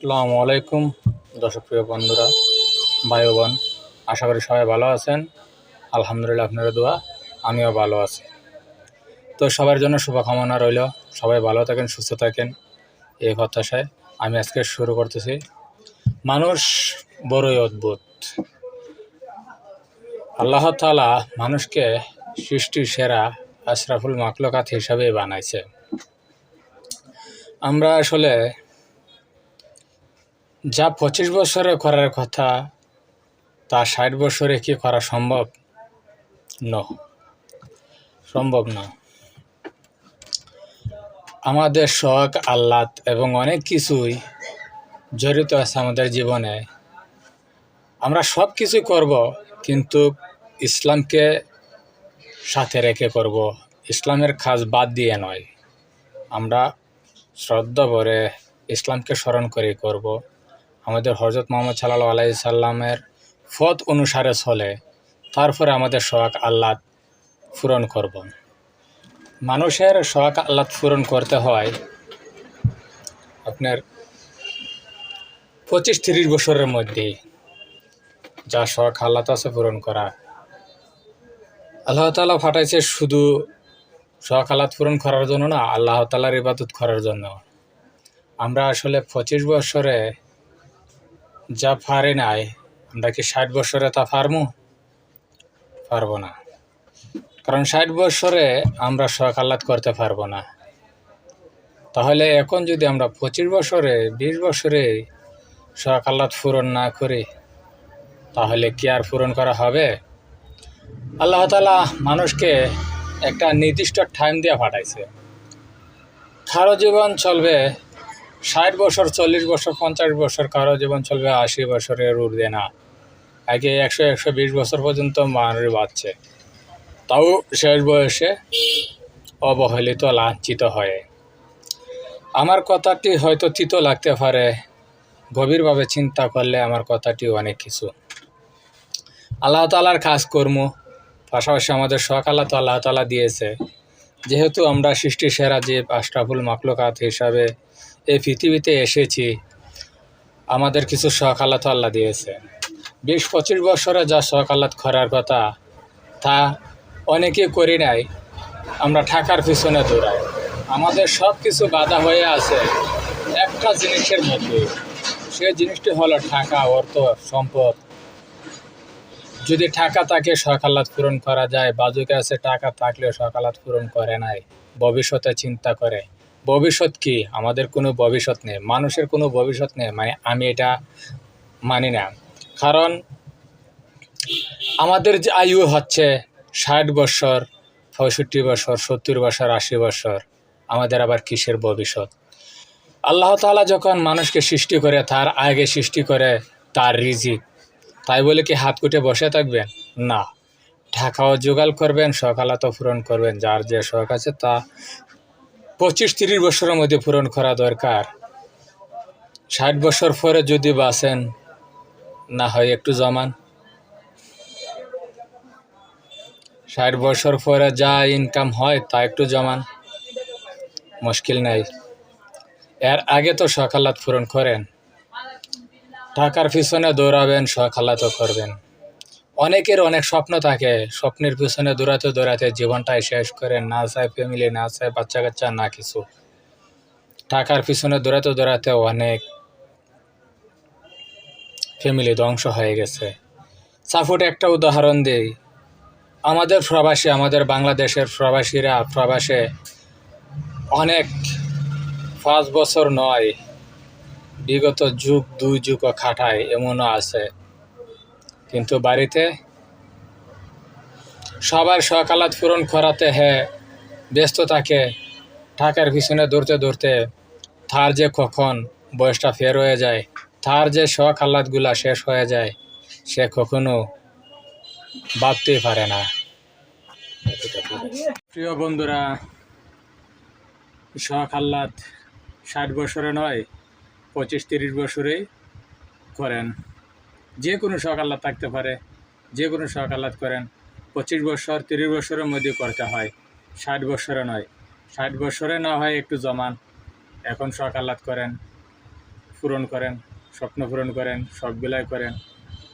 আসসালামু আলাইকুম দর্শক প্রিয় বন্ধুরা, ভাই ও বোন, আশা করি সবাই ভালো আছেন। আলহামদুলিল্লাহ, আপনার দোয়া আমিও ভালো আছি। তো সবার জন্য শুভকামনা রইল, সবাই ভালো থাকেন, সুস্থ থাকেন। এই প্রত্যাশায় আমি আজকে শুরু করতেছি। মানুষ বড়ই অদ্ভুত। আল্লাহ তাআলা মানুষকে সৃষ্টির সেরা আশরাফুল মাখলুকাত হিসাবে বানাইছে। আমরা আসলে যা 25 বছরে করার কথা তা 60 বছরে কি করা সম্ভব? সম্ভব না। আমাদের শখ, আহ্লাদ এবং অনেক কিছুই জড়িত আছে আমাদের জীবনে। আমরা সব কিছুই করব, কিন্তু ইসলামকে সাথে রেখে করব, ইসলামের কাজ বাদ দিয়ে নয়। আমরা শ্রদ্ধা ভরে ইসলামকে স্মরণ করে করব। আমাদের হযরত মুহাম্মদ সাল্লাল্লাহু আলাইহি সাল্লামের পথ অনুসারে চলে, তারপরে আমাদের শখ আহ্লাদ পূরণ করব। মানুষের শখ আহ্লাদ পূরণ করতে হয় আপনার 25-30 বছরের মধ্যে। যা শখ আহ্লাদ আছে পূরণ করা, আল্লাহ তাআলা পাঠাইছে শুধু শখ আহ্লাদ পূরণ করার জন্য না, আল্লাহ তাআলার ইবাদত করার জন্য। আমরা আসলে 25 বছরে যা পারি নাই, আমরা কি 60 বছরে তা পারবো না। কারণ 60 বছরে আমরা শখ আহ্লাদ করতে পারবো না। তাহলে এখন যদি আমরা 25 বছরে 20 বছরে শখ আহ্লাদ পূরণ না করি, তাহলে কি আর পূরণ করা হবে? আল্লাহ তাআলা মানুষকে একটা নির্দিষ্ট টাইম দিয়ে পাঠাইছে। কারো জীবন চলবে 60 বছর, 40 বছর, 50 বছর, কারো জীবন চলবে 80 বছরের ঊর্ধ্বে না। আগে 100-120 বছর পর্যন্ত মানুষ বাঁচছে, তাও শেষ বয়সে অবহেলিত, লাঞ্ছিত হয়ে। আমার কথাটি হয়তো তিতো লাগতে পারে, গভীরভাবে চিন্তা করলে আমার কথাটি অনেক কিছু। আল্লাহ তাআলার কাজকর্ম পাশাপাশি আমাদের শখ আহ্লাদ আল্লাহ তাআলা দিয়েছে। যেহেতু আমরা সৃষ্টির সেরা জীব, আশরাফুল মাখলুকাত হিসাবে এই পৃথিবীতে এসেছি, আমাদের কিছু শখ আহ্লাদ আল্লাহ দিয়েছে। 20-25 বছরে যা শখ আহ্লাদ করার কথা তা অনেকে করি নাই। আমরা টাকার পিছনে দৌড়াই। আমাদের সব কিছু বাধা হয়ে আছে একটা জিনিসের মধ্যে, সেই জিনিসটি হলো টাকা, অর্থ, সম্পদ। যদি টাকা থাকে শখ আহ্লাদ পূরণ করা যায়। বাজুকে আছে টাকা থাকলেও শখ আহ্লাদ পূরণ করে নাই, ভবিষ্যতে চিন্তা করে। ভবিষ্যৎ কি? আমাদের কোনো ভবিষ্যৎ নেই, মানুষের কোনো ভবিষ্যৎ নেই। মানে আমি এটা মানি না। কারণ আমাদের যে আয়ু হচ্ছে 60 বছর, 65 বছর, 70 বছর, 80 বছর, আমাদের আবার কিসের ভবিষ্যৎ? আল্লাহ তাআলা যখন মানুষকে সৃষ্টি করে, তার আগে সৃষ্টি করে তার রিজিক। তাই বলে কি হাত কুটে বসে থাকবেন? না, টাকাও জোগাড় করবেন, শখ আহ্লাদও পূরণ করবেন। যার যে শখ আছে তা 25-30 বছরের মধ্যে পূরণ করা দরকার। 60 বছর পরে যদি বাঁচেন, না হয় একটু জমান। 60 বছর পরে যা ইনকাম হয় তা একটু জমান, মুশকিল নাই। এর আগে তো শখ আহ্লাদ পূরণ করেন। টাকার পিছনে দৌড়াবেন, শখ আহ্লাদও করবেন। অনেকের অনেক স্বপ্ন থাকে, স্বপ্নের পিছনে দৌড়াতে দৌড়াতে জীবনটাই শেষ করেন। না চায় ফ্যামিলি, না চায় বাচ্চা কাচ্চা, না কিছু। টাকার পিছনে দৌড়াতে দৌড়াতে অনেক ফ্যামিলি ধ্বংস হয়ে গেছে। সাপোর্ট একটা উদাহরণ দিই। আমাদের প্রবাসী, আমাদের বাংলাদেশের প্রবাসীরা প্রবাসে অনেক 5 বছর নয়, বিগত যুগ 2 যুগও খাটায়, এমনও আছে। কিন্তু বাড়িতে সবার শখ আহ্লাদ পূরণ করাতে ব্যস্ত থাকে। টাকার পিছনে দৌড়তে দৌড়তে তার যে কখন বয়সটা ফের হয়ে যায়, তার যে শখ আহ্লাদগুলা শেষ হয়ে যায়, সে কখনো ভাবতেই পারে না। প্রিয় বন্ধুরা, শখ আহ্লাদ 60 বছরে নয়, 25-30 বছরেই করেন। যে কোনো শখ আহ্লাদ থাকতে পারে, যে কোনো শখ আহ্লাদ করেন। 25 বছর 30 বছরের মধ্যে করতে হয়, 60 বছরে নয়। 60 বছরে না হয় একটু জমান, এখন শখ আহ্লাদ করেন। পূরণ করেন, স্বপ্ন পূরণ করেন, সবগুলাই করেন,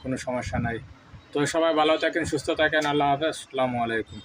কোনো সমস্যা নাই। তো সবাই ভালো থাকেন, সুস্থ থাকেন। আল্লাহ হাফেজ, আসসালামু আলাইকুম।